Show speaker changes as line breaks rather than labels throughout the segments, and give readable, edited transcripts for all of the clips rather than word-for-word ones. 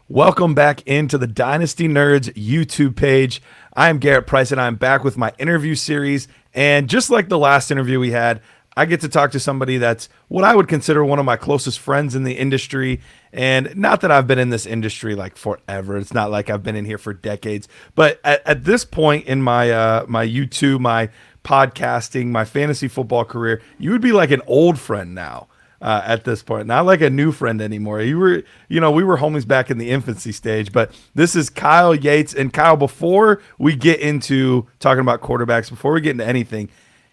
Welcome back into the Dynasty Nerds YouTube page. I'm Garret Price, and I'm back with my interview series. And just like the last interview we had, I get to talk to somebody that's what I would consider one of my closest friends in the industry. And not that I've been in this industry like forever. It's not like I've been in here for decades. But at this point in my my YouTube, my podcasting, my fantasy football career, you would be like an old friend now. At this point, not like a new friend anymore. We were homies back in the infancy stage, but this is Kyle Yates. And Kyle, before we get into talking about quarterbacks, before we get into anything,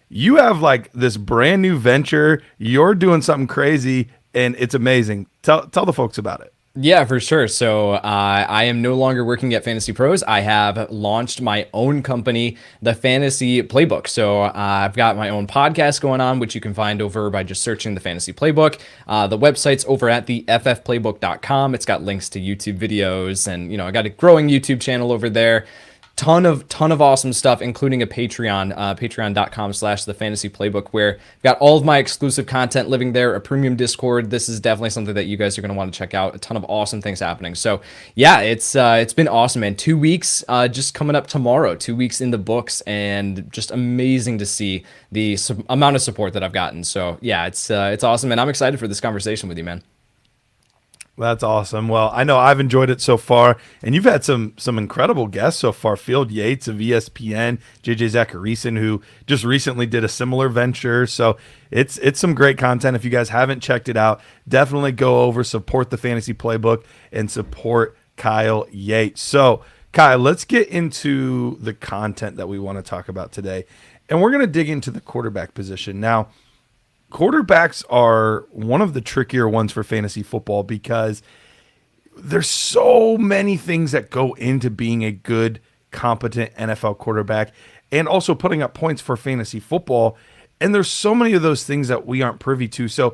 you have like this brand new venture. You're doing something crazy, and it's amazing. Tell the folks about it.
Yeah, for sure. So I am no longer working at Fantasy Pros. I have launched my own company, the Fantasy Playbook. So I've got my own podcast going on, which you can find over by just searching the Fantasy Playbook. The website's over at the ffplaybook.com. It's got links to YouTube videos, and I got a growing YouTube channel over there. Ton of awesome stuff, including a Patreon, patreon.com/the fantasy playbook, where I've got all of my exclusive content living there, a premium Discord. This is definitely something that you guys are going to want to check out. A ton of awesome things happening. So yeah, it's been awesome, man. 2 weeks, just coming up tomorrow, 2 weeks in the books, and just amazing to see the amount of support that I've gotten. So yeah, it's awesome, and I'm excited for this conversation with you, man.
That's awesome. Well, I know I've enjoyed it so far, and you've had some incredible guests so far. Field Yates of ESPN, JJ Zachariason, who just recently did a similar venture. So it's some great content. If you guys haven't checked it out, definitely go over, support the Fantasy Playbook, and support Kyle Yates. So, Kyle, let's get into the content that we want to talk about today, and we're going to dig into the quarterback position now. Quarterbacks are one of the trickier ones for fantasy football because there's so many things that go into being a good, competent NFL quarterback and also putting up points for fantasy football. And there's so many of those things that we aren't privy to. So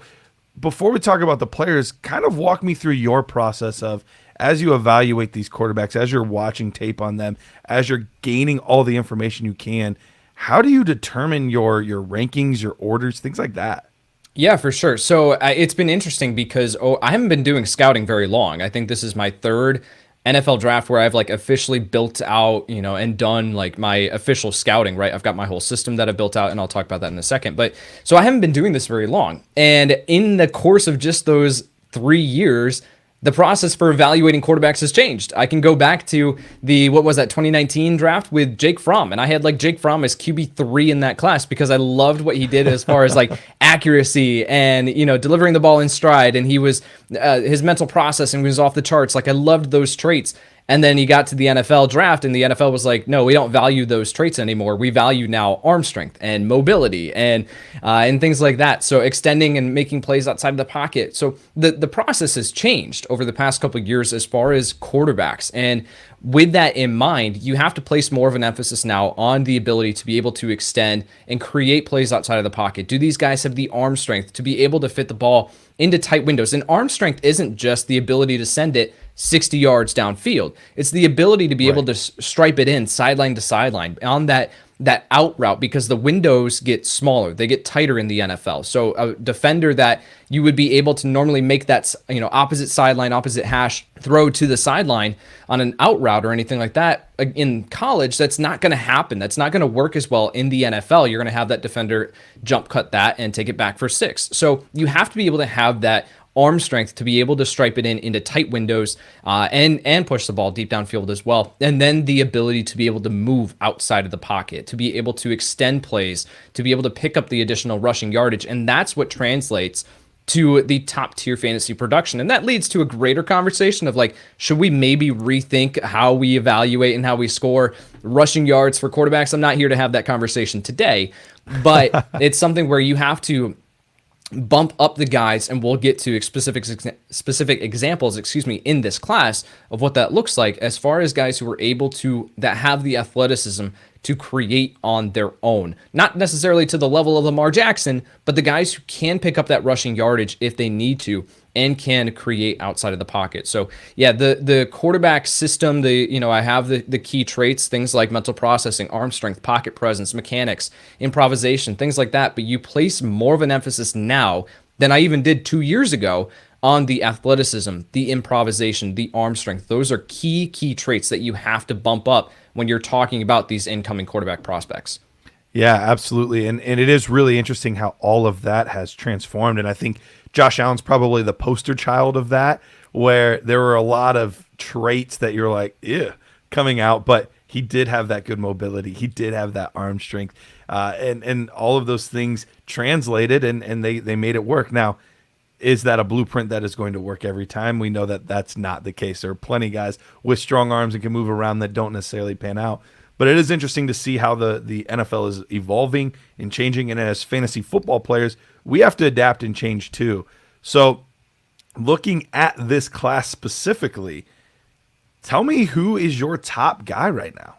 before we talk about the players, kind of walk me through your process of as you evaluate these quarterbacks, as you're watching tape on them, as you're gaining all the information you can. How do you determine your rankings, your orders, things like that?
Yeah, for sure. So it's been interesting because I haven't been doing scouting very long. I think this is my third NFL draft where I've like officially built out, and done like my official scouting, right? I've got my whole system that I've built out, and I'll talk about that in a second. But so I haven't been doing this very long. And in the course of just those 3 years, the process for evaluating quarterbacks has changed. I can go back to the 2019 draft with Jake Fromm, and I had like Jake Fromm as QB3 in that class because I loved what he did as far as like accuracy and delivering the ball in stride, and he was his mental processing was off the charts. Like I loved those traits. And then he got to the NFL draft, and the NFL was like, no, we don't value those traits anymore. We value now arm strength and mobility and things like that. So extending and making plays outside of the pocket. So the process has changed over the past couple of years as far as quarterbacks. And with that in mind, you have to place more of an emphasis now on the ability to be able to extend and create plays outside of the pocket. Do these guys have the arm strength to be able to fit the ball into tight windows? And arm strength isn't just the ability to send it 60 yards downfield. It's the ability to be able to stripe it in sideline to sideline on that out route, because the windows get smaller, they get tighter in the NFL. So a defender that you would be able to normally make that opposite sideline, opposite hash throw to the sideline on an out route or anything like that in college, that's not going to happen. That's not going to work as well in the NFL. You're going to have that defender jump cut that and take it back for 6. So you have to be able to have that arm strength to be able to stripe it into tight windows and push the ball deep downfield as well. And then the ability to be able to move outside of the pocket, to be able to extend plays, to be able to pick up the additional rushing yardage. And that's what translates to the top tier fantasy production. And that leads to a greater conversation of like, should we maybe rethink how we evaluate and how we score rushing yards for quarterbacks? I'm not here to have that conversation today, but it's something where you have to bump up the guys, and we'll get to specific examples, in this class of what that looks like as far as guys who are able to, that have the athleticism to create on their own. Not necessarily to the level of Lamar Jackson, but the guys who can pick up that rushing yardage if they need to and can create outside of the pocket. So yeah, the quarterback system, I have the key traits, things like mental processing, arm strength, pocket presence, mechanics, improvisation, things like that. But you place more of an emphasis now than I even did 2 years ago on the athleticism, the improvisation, the arm strength. Those are key traits that you have to bump up when you're talking about these incoming quarterback prospects.
Yeah, absolutely. And it is really interesting how all of that has transformed. And I think Josh Allen's probably the poster child of that, where there were a lot of traits that you're like, ew, coming out, but he did have that good mobility. He did have that arm strength. And all of those things translated and they made it work. Now, is that a blueprint that is going to work every time? We know that that's not the case. There are plenty of guys with strong arms and can move around that don't necessarily pan out. But it is interesting to see how the NFL is evolving and changing. And as fantasy football players, we have to adapt and change too. So looking at this class specifically, tell me who is your top guy right now?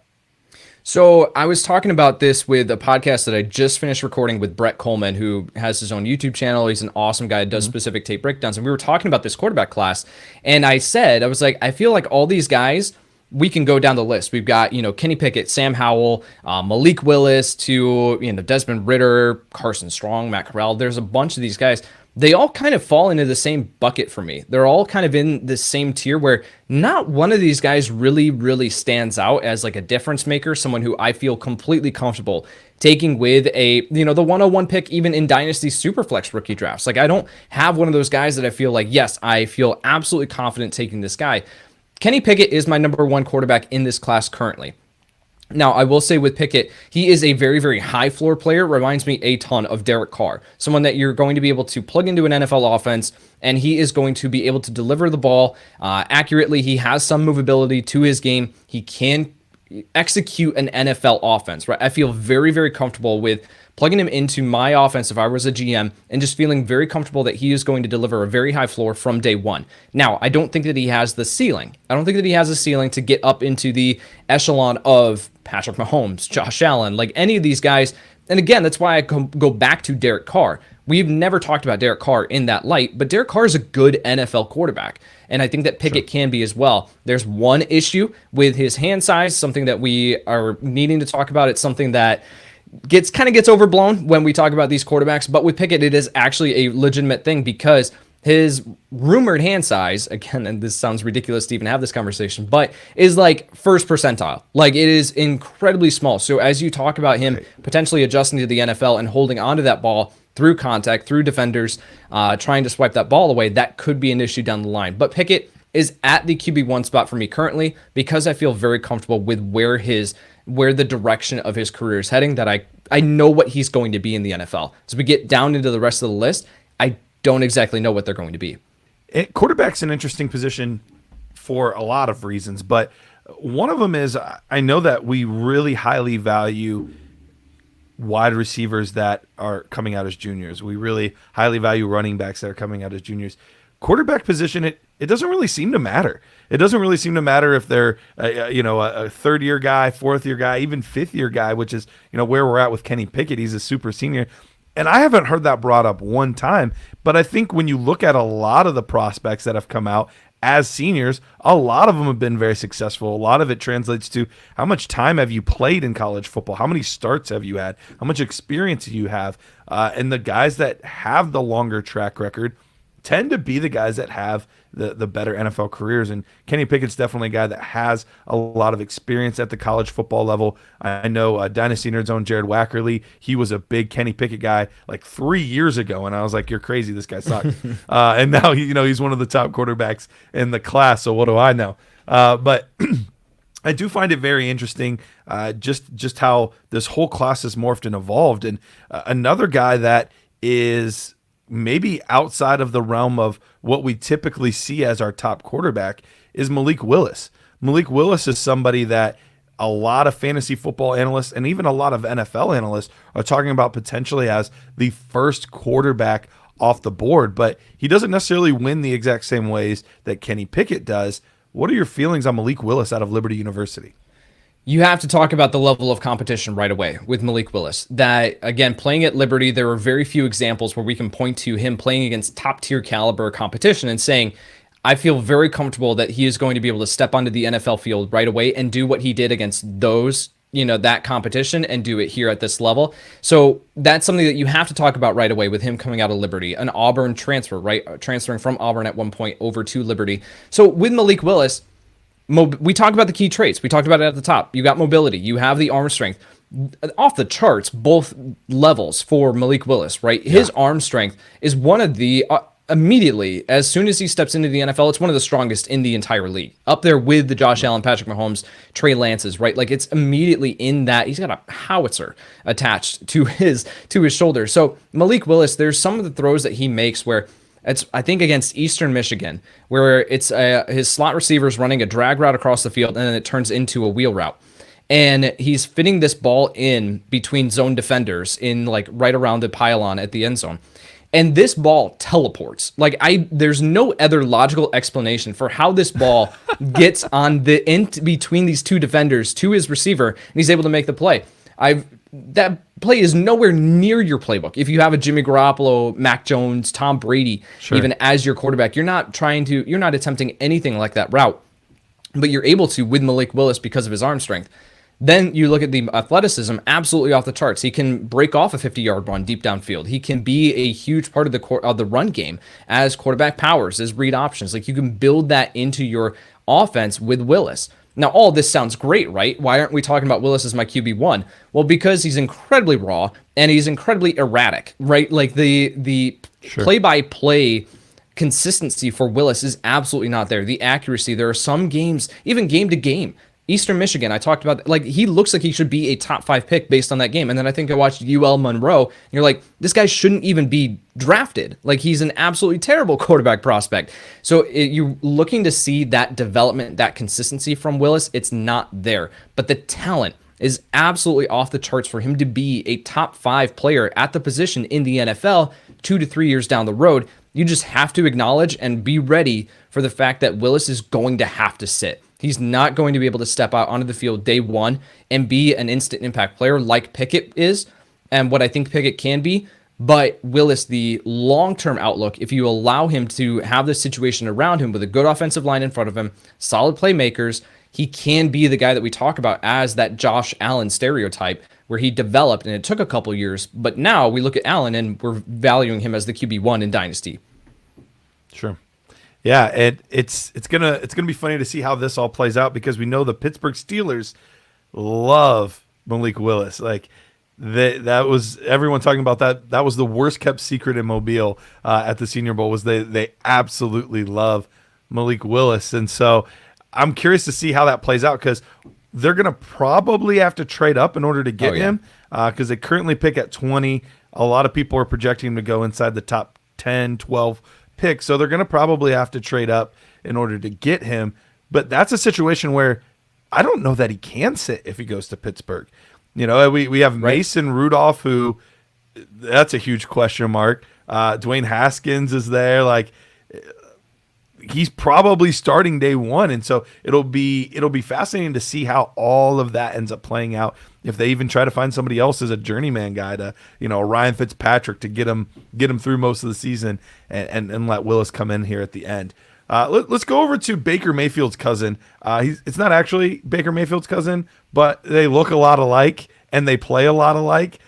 So I was talking about this with a podcast that I just finished recording with Brett Coleman, who has his own YouTube channel. He's an awesome guy, does specific tape breakdowns. And we were talking about this quarterback class. And I was like, I feel like all these guys, we can go down the list. We've got, Kenny Pickett, Sam Howell, Malik Willis to, Desmond Ridder, Carson Strong, Matt Corral. There's a bunch of these guys. They all kind of fall into the same bucket for me. They're all kind of in the same tier where not one of these guys really stands out as like a difference maker, someone who I feel completely comfortable taking with the 101 pick, even in Dynasty Superflex rookie drafts. Like, I don't have one of those guys that I feel like, yes, I feel absolutely confident taking this guy. Kenny Pickett is my number one quarterback in this class currently. Now, I will say with Pickett, he is a very high floor player. Reminds me a ton of Derek Carr, someone that you're going to be able to plug into an NFL offense, and he is going to be able to deliver the ball accurately. He has some movability to his game. He can execute an NFL offense, right? I feel very comfortable with plugging him into my offense if I was a GM and just feeling very comfortable that he is going to deliver a very high floor from day one. Now, I don't think that he has the ceiling. I don't think that he has a ceiling to get up into the echelon of Patrick Mahomes, Josh Allen, like any of these guys. And again, that's why I go back to Derek Carr. We've never talked about Derek Carr in that light, but Derek Carr is a good NFL quarterback. And I think that Pickett can be as well. There's one issue with his hand size, something that we are needing to talk about. It's something that gets overblown when we talk about these quarterbacks, but with Pickett, it is actually a legitimate thing because his rumored hand size, again, and this sounds ridiculous to even have this conversation, but is like first percentile. Like, it is incredibly small. So as you talk about him potentially adjusting to the NFL and holding onto that ball through contact, through defenders, trying to swipe that ball away, that could be an issue down the line. But Pickett is at the QB1 spot for me currently because I feel very comfortable with where the direction of his career is heading, that I know what he's going to be in the NFL. As we get down into the rest of the list, I don't exactly know what they're going to be.
Quarterback's an interesting position for a lot of reasons, but one of them is I know that we really highly value wide receivers that are coming out as juniors. We really highly value running backs that are coming out as juniors. Quarterback position, it doesn't really seem to matter. It doesn't really seem to matter if they're a third-year guy, fourth-year guy, even fifth-year guy, which is where we're at with Kenny Pickett. He's a super senior. And I haven't heard that brought up one time, but I think when you look at a lot of the prospects that have come out as seniors, a lot of them have been very successful. A lot of it translates to how much time have you played in college football? How many starts have you had? How much experience do you have? And the guys that have the longer track record tend to be the guys that have the better NFL careers. And Kenny Pickett's definitely a guy that has a lot of experience at the college football level. I know Dynasty Nerd's own Jared Wackerly, he was a big Kenny Pickett guy like 3 years ago, and I was like, you're crazy, this guy sucks. And now he's one of the top quarterbacks in the class, so what do I know? But I do find it very interesting just how this whole class has morphed and evolved. And another guy that is maybe outside of the realm of what we typically see as our top quarterback is Malik Willis. Malik Willis is somebody that a lot of fantasy football analysts and even a lot of NFL analysts are talking about potentially as the first quarterback off the board, but he doesn't necessarily win the exact same ways that Kenny Pickett does. What are your feelings on Malik Willis out of Liberty University?
You have to talk about the level of competition right away with Malik Willis. That, again, playing at Liberty, there are very few examples where we can point to him playing against top-tier caliber competition and saying, I feel very comfortable that he is going to be able to step onto the NFL field right away and do what he did against those that competition and do it here at this level. So that's something that you have to talk about right away with him coming out of Liberty, an Auburn transfer, right? Transferring from Auburn at one point over to Liberty. So with Malik Willis, we talked about the key traits. We talked about it at the top. You got mobility. You have the arm strength. Off the charts, both levels for Malik Willis, right? His arm strength is one of the immediately, as soon as he steps into the NFL, it's one of the strongest in the entire league. Up there with the Josh Allen, Patrick Mahomes, Trey Lance's, right? Like it's immediately in that. He's got a howitzer attached to his shoulder. So Malik Willis, there's some of the throws that he makes where it's, I think, against Eastern Michigan, where it's his slot receivers running a drag route across the field, and then it turns into a wheel route. And he's fitting this ball in between zone defenders in like right around the pylon at the end zone. And this ball teleports. Like there's no other logical explanation for how this ball gets on the in between these two defenders to his receiver, and he's able to make the play. That play is nowhere near your playbook. If you have a Jimmy Garoppolo, Mac Jones, Tom Brady, even as your quarterback, you're not attempting anything like that route, but you're able to with Malik Willis because of his arm strength. Then you look at the athleticism, absolutely off the charts. He can break off a 50-yard run deep downfield. He can be a huge part of the run game as quarterback powers, as read options. Like you can build that into your offense with Willis. Now, all this sounds great, right? Why aren't we talking about Willis as my QB1? Well, because he's incredibly raw and he's incredibly erratic, right? Like the play-by-play consistency for Willis is absolutely not there. The accuracy, there are some games, even game to game. Eastern Michigan, I talked about, like, he looks like he should be a top 5 pick based on that game. And then I think I watched UL Monroe, and you're like, this guy shouldn't even be drafted. Like, he's an absolutely terrible quarterback prospect. So you're looking to see that development, that consistency from Willis. It's not there. But the talent is absolutely off the charts for him to be a top 5 player at the position in the NFL 2 to 3 years down the road. You just have to acknowledge and be ready for the fact that Willis is going to have to sit. He's not going to be able to step out onto the field day one and be an instant impact player like Pickett is, and what I think Pickett can be. But Willis, the long-term outlook, if you allow him to have the situation around him with a good offensive line in front of him, solid playmakers, he can be the guy that we talk about as that Josh Allen stereotype where he developed, and it took a couple years. But now we look at Allen, and we're valuing him as the QB1 in Dynasty.
Sure. Yeah, it's gonna be funny to see how this all plays out because we know the Pittsburgh Steelers love Malik Willis. Like that was everyone talking about that. That was the worst kept secret in Mobile at the Senior Bowl was they absolutely love Malik Willis, and so I'm curious to see how that plays out because they're gonna probably have to trade up in order to get him because they currently pick at 20. A lot of people are projecting him to go inside the top 10, 12. Pick, so they're going to probably have to trade up in order to get him. But that's a situation where I don't know that he can sit if he goes to Pittsburgh. You know, we have Mason Rudolph, who that's a huge question mark. Dwayne Haskins is there. Like he's probably starting day one. And so it'll be fascinating to see how all of that ends up playing out. If they even try to find somebody else as a journeyman guy to, Ryan Fitzpatrick to get him through most of the season and let Willis come in here at the end. Let's go over to Baker Mayfield's cousin. It's not actually Baker Mayfield's cousin, but they look a lot alike and they play a lot alike.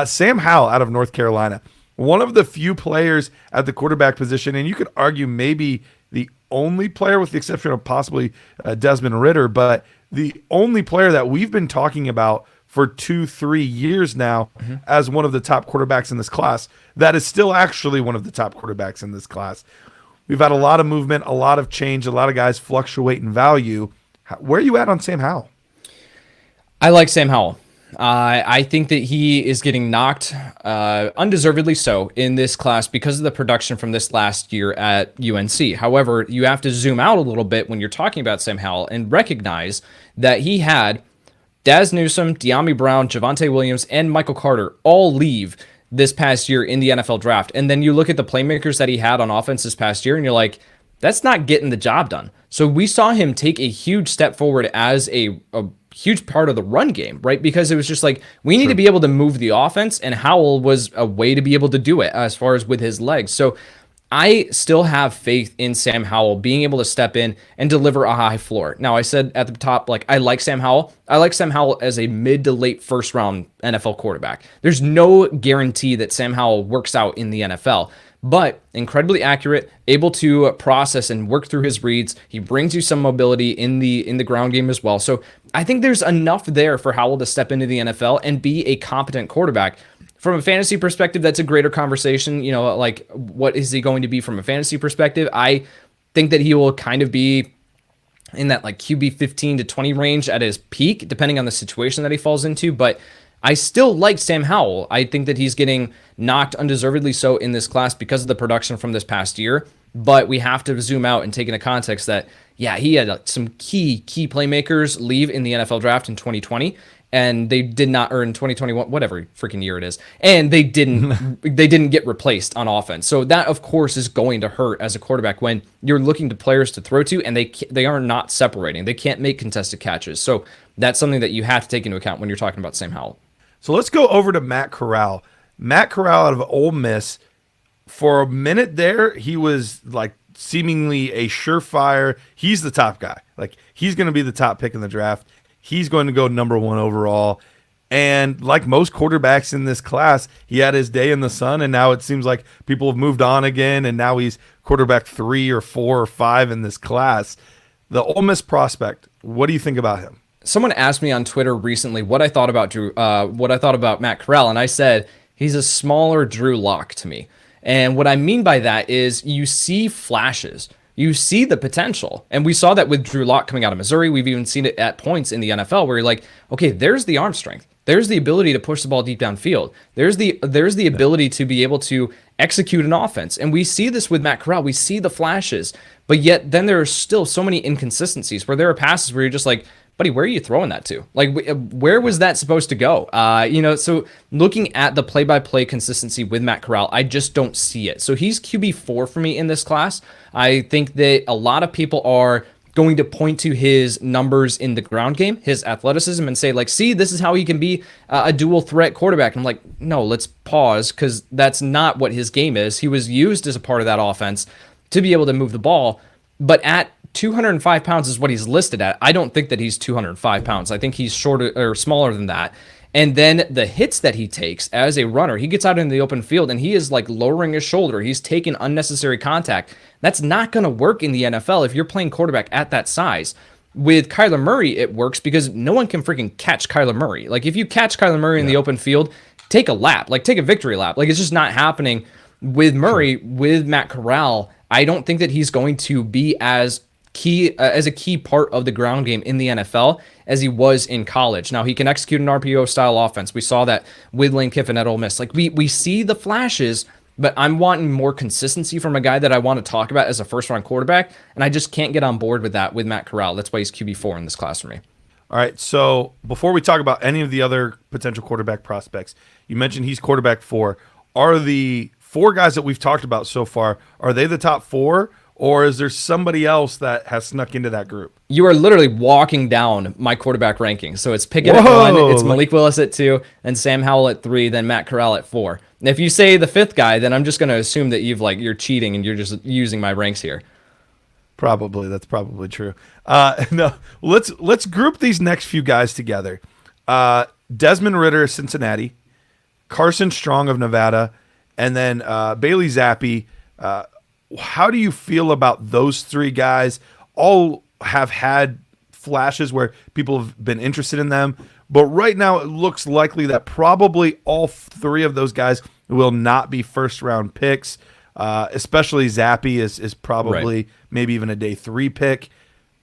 Sam Howell out of North Carolina, one of the few players at the quarterback position, and you could argue maybe the only player with the exception of possibly Desmond Ridder, but the only player that we've been talking about for 2-3 years now as one of the top quarterbacks in this class. That is still actually one of the top quarterbacks in this class. We've had a lot of movement, a lot of change, a lot of guys fluctuate in value. Where are you at on Sam Howell?
I like Sam Howell. I think that he is getting knocked undeservedly so in this class because of the production from this last year at UNC. However, you have to zoom out a little bit when you're talking about Sam Howell and recognize that he had Daz Newsome, De'Ami Brown, Javonte Williams, and Michael Carter all leave this past year in the NFL draft. And then you look at the playmakers that he had on offense this past year, and you're like, that's not getting the job done. So we saw him take a huge step forward as a huge part of the run game, right? Because it was just like, we need to be able to move the offense, and Howell was a way to be able to do it as far as with his legs. So I still have faith in Sam Howell being able to step in and deliver a high floor. Now, I said at the top, like, I like Sam Howell. I like Sam Howell as a mid to late first round NFL quarterback. There's no guarantee that Sam Howell works out in the NFL, but incredibly accurate, able to process and work through his reads. He brings you some mobility in the ground game as well. So I think there's enough there for Howell to step into the NFL and be a competent quarterback. From a fantasy perspective, that's a greater conversation. You know, like, what is he going to be from a fantasy perspective? I think that he will kind of be in that like QB 15 to 20 range at his peak, depending on the situation that he falls into. But I still like Sam Howell. I think that he's getting knocked undeservedly so in this class because of the production from this past year. But we have to zoom out and take into context that, yeah, he had some key playmakers leave in the NFL draft in 2020. And they did not earn 2021, whatever freaking year it is, and they didn't get replaced on offense. So that, of course, is going to hurt as a quarterback when you're looking to players to throw to, and they are not separating. They can't make contested catches. So that's something that you have to take into account when you're talking about Sam Howell.
So let's go over to Matt Corral. Matt Corral out of Ole Miss. For a minute there, he was like seemingly a surefire. He's the top guy. Like, he's going to be the top pick in the draft. He's going to go number 1 overall. And like most quarterbacks in this class, he had his day in the sun, and now it seems like people have moved on again, and now he's quarterback 3 or 4 or 5 in this class. The Ole Miss prospect, what do you think about him?
Someone asked me on Twitter recently what I thought about Matt Corral, and I said he's a smaller Drew Lock to me. And what I mean by that is you see flashes. You see the potential. And we saw that with Drew Lock coming out of Missouri. We've even seen it at points in the NFL where you're like, okay, there's the arm strength. There's the ability to push the ball deep downfield. There's the ability to be able to execute an offense. And we see this with Matt Corral. We see the flashes. But yet then there are still so many inconsistencies where there are passes where you're just like, buddy, where are you throwing that to? Like, where was that supposed to go? So looking at the play-by-play consistency with Matt Corral, I just don't see it. So he's QB4 for me in this class. I think that a lot of people are going to point to his numbers in the ground game, his athleticism, and say, like, see, this is how he can be a dual threat quarterback. And I'm like, no, let's pause, because that's not what his game is. He was used as a part of that offense to be able to move the ball, but at 205 pounds is what he's listed at. I don't think that he's 205 pounds. I think he's shorter or smaller than that. And then the hits that he takes as a runner, he gets out in the open field and he is like lowering his shoulder. He's taking unnecessary contact. That's not going to work in the NFL if you're playing quarterback at that size. With Kyler Murray, it works because no one can freaking catch Kyler Murray. Like, if you catch Kyler Murray in the open field, take a lap, like take a victory lap. Like, it's just not happening with Murray. With Matt Corral, I don't think that he's going to be as a key part of the ground game in the NFL as he was in college. Now, he can execute an RPO style offense. We saw that with Lane Kiffin at Ole Miss. Like, we see the flashes, but I'm wanting more consistency from a guy that I want to talk about as a first round quarterback, and I just can't get on board with that with Matt Corral. That's why he's QB4 in this class for me.
All right, so before we talk about any of the other potential quarterback prospects, you mentioned he's quarterback 4. Are the 4 guys that we've talked about so far, are they the top 4? Or is there somebody else that has snuck into that group?
You are literally walking down my quarterback rankings. So it's Pickett at 1, it's Malik Willis at 2, and Sam Howell at 3, then Matt Corral at 4. And if you say the 5th guy, then I'm just going to assume that you're cheating and you're just using my ranks here.
Probably, that's probably true. No, let's group these next few guys together. Desmond Ridder, Cincinnati, Carson Strong of Nevada, and then Bailey Zappi. How do you feel about those 3 guys? All have had flashes where people have been interested in them, but right now it looks likely that probably all 3 of those guys will not be first-round picks, especially Zappi is probably maybe even a day 3 pick.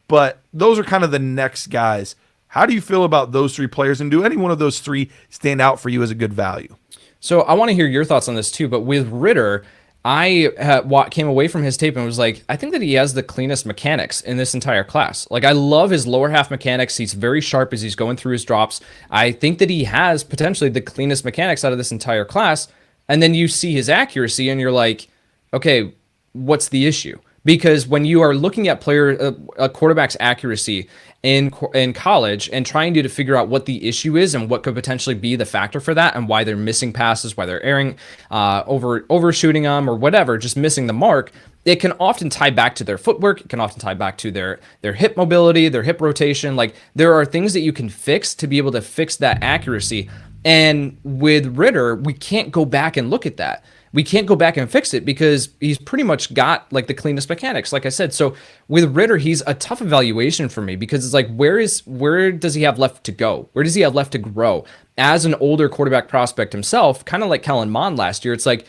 But those are kind of the next guys. How do you feel about those 3 players, and do any one of those 3 stand out for you as a good value?
So I want to hear your thoughts on this too, but with Ridder, I came away from his tape and was like, I think that he has the cleanest mechanics in this entire class. Like, I love his lower half mechanics. He's very sharp as he's going through his drops. I think that he has potentially the cleanest mechanics out of this entire class. And then you see his accuracy and you're like, okay, what's the issue? Because when you are looking at a quarterback's accuracy in college and trying to figure out what the issue is and what could potentially be the factor for that and why they're missing passes, why they're overshooting them or whatever, just missing the mark, it can often tie back to their footwork. It can often tie back to their hip mobility, their hip rotation. Like, there are things that you can fix to be able to fix that accuracy. And with Ritter, we can't go back and look at that. We can't go back and fix it because he's pretty much got like the cleanest mechanics, like I said. So with Ritter, he's a tough evaluation for me because it's like, where does he have left to go? Where does he have left to grow? As an older quarterback prospect himself, kind of like Kellen Mond last year, it's like,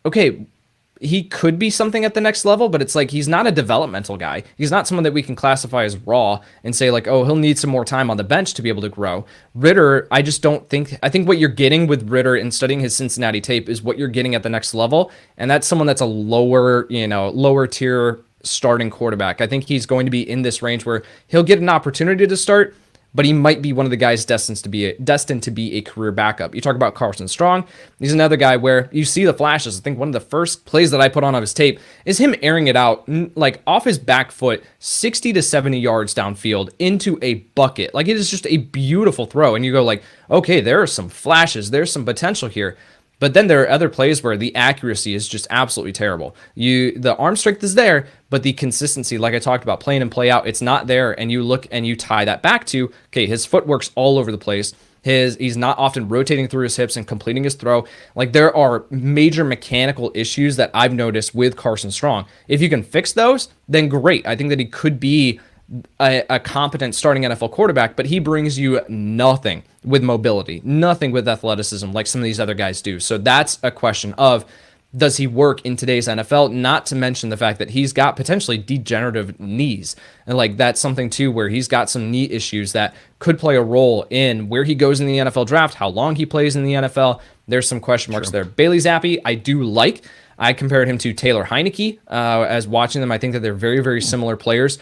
okay, he could be something at the next level, but it's like, he's not a developmental guy. He's not someone that we can classify as raw and say like, oh, he'll need some more time on the bench to be able to grow. Ritter, I think what you're getting with Ritter in studying his Cincinnati tape is what you're getting at the next level. And that's someone that's a lower tier starting quarterback. I think he's going to be in this range where he'll get an opportunity to start, but he might be one of the guys destined to be a career backup. You talk about Carson Strong. He's another guy where you see the flashes. I think one of the first plays that I put on of his tape is him airing it out, like off his back foot, 60 to 70 yards downfield into a bucket. Like, it is just a beautiful throw. And you go like, okay, there are some flashes. There's some potential here. But then there are other plays where the accuracy is just absolutely terrible. The arm strength is there, but the consistency, like I talked about, play in and play out, it's not there. And you look and you tie that back to, okay, his footwork's all over the place. He's not often rotating through his hips and completing his throw. Like, there are major mechanical issues that I've noticed with Carson Strong. If you can fix those, then great. I think that he could be a competent starting NFL quarterback, but he brings you nothing with mobility, nothing with athleticism like some of these other guys do. So that's a question of, does he work in today's NFL? Not to mention the fact that he's got potentially degenerative knees. And like, that's something too, where he's got some knee issues that could play a role in where he goes in the NFL draft, how long he plays in the NFL. There's some question marks there. Bailey Zappi, I do like. I compared him to Taylor Heineke as watching them. I think that they're very, very similar players.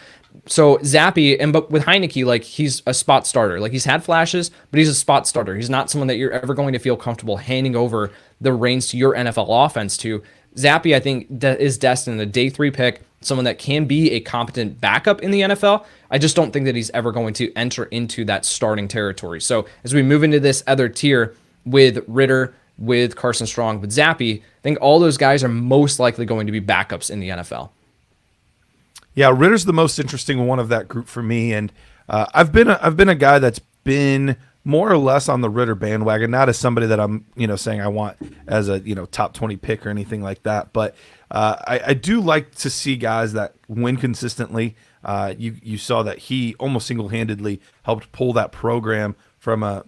So Zappi, but with Heineke, like, he's a spot starter. Like, he's had flashes, but he's a spot starter. He's not someone that you're ever going to feel comfortable handing over the reins to your NFL offense to. Zappi, I think, is destined a day 3 pick, someone that can be a competent backup in the NFL. I just don't think that he's ever going to enter into that starting territory. So as we move into this other tier with Ritter, with Carson Strong, with Zappi, I think all those guys are most likely going to be backups in the NFL.
Yeah, Ritter's the most interesting one of that group for me, and I've been a guy that's been more or less on the Ritter bandwagon, not as somebody that I'm saying I want as a top 20 pick or anything like that, but I do like to see guys that win consistently. You saw that he almost single-handedly helped pull that program from a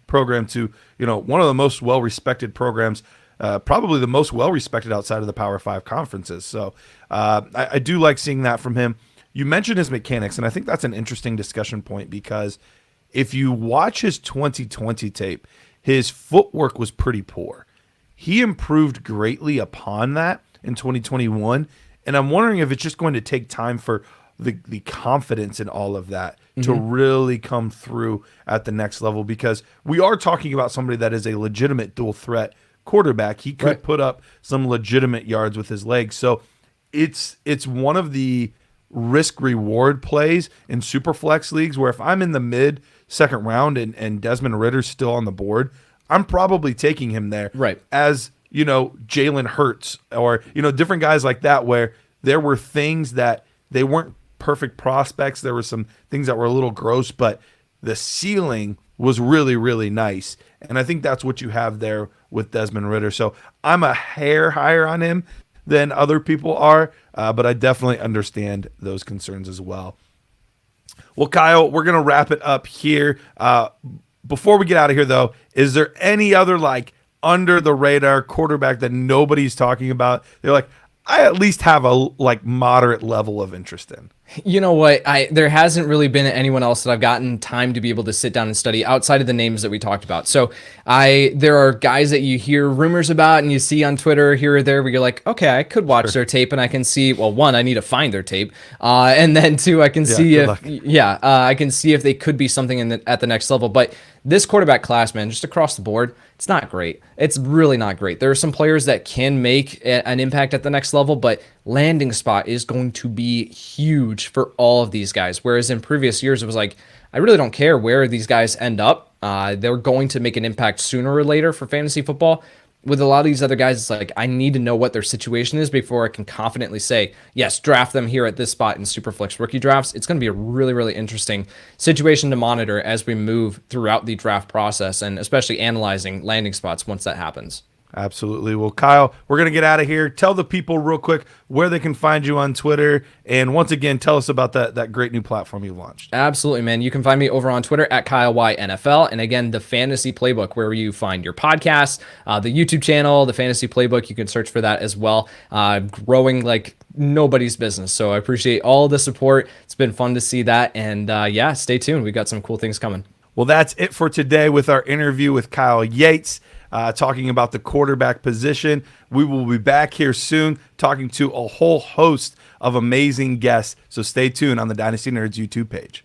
program to one of the most well-respected programs. Probably the most well-respected outside of the Power 5 conferences. So I do like seeing that from him. You mentioned his mechanics, and I think that's an interesting discussion point because if you watch his 2020 tape, his footwork was pretty poor. He improved greatly upon that in 2021, and I'm wondering if it's just going to take time for the confidence in all of that to really come through at the next level, because we are talking about somebody that is a legitimate dual threat quarterback. He could put up some legitimate yards with his legs. So it's one of the risk reward plays in super flex leagues where if I'm in the mid second round and Desmond Ritter's still on the board, I'm probably taking him there. Right. As, Jalen Hurts or, different guys like that, where there were things that they weren't perfect prospects. There were some things that were a little gross, but the ceiling was really, really nice. And I think that's what you have there with Desmond Ridder. So I'm a hair higher on him than other people are, but I definitely understand those concerns as well. Well, Kyle, we're going to wrap it up here. Before we get out of here, though, is there any other under the radar quarterback that nobody's talking about? They're like, I at least have a moderate level of interest in.
You know what? There hasn't really been anyone else that I've gotten time to be able to sit down and study outside of the names that we talked about. So there are guys that you hear rumors about and you see on Twitter here or there where you're like, okay, I could watch their tape and I can see, well, one, I need to find their tape. And then two, I can see I can see if they could be something at the next level. But this quarterback class, man, just across the board, it's not great. It's really not great. There are some players that can make an impact at the next level, but landing spot is going to be huge for all of these guys. Whereas in previous years, it was like, I really don't care where these guys end up. They're going to make an impact sooner or later for fantasy football. With a lot of these other guys, it's like, I need to know what their situation is before I can confidently say, yes, draft them here at this spot in Superflex rookie drafts. It's going to be a really, really interesting situation to monitor as we move throughout the draft process, and especially analyzing landing spots once that happens.
Absolutely. Well, Kyle, we're going to get out of here. Tell the people real quick where they can find you on Twitter. And once again, tell us about that great new platform you launched.
Absolutely, man. You can find me over on Twitter at KyleYNFL. And again, the Fantasy Playbook, where you find your podcasts, the YouTube channel, the Fantasy Playbook. You can search for that as well. Growing like nobody's business. So I appreciate all the support. It's been fun to see that. And yeah, stay tuned. We've got some cool things coming.
Well, that's it for today with our interview with Kyle Yates. Talking about the quarterback position. We will be back here soon talking to a whole host of amazing guests. So stay tuned on the Dynasty Nerds YouTube page.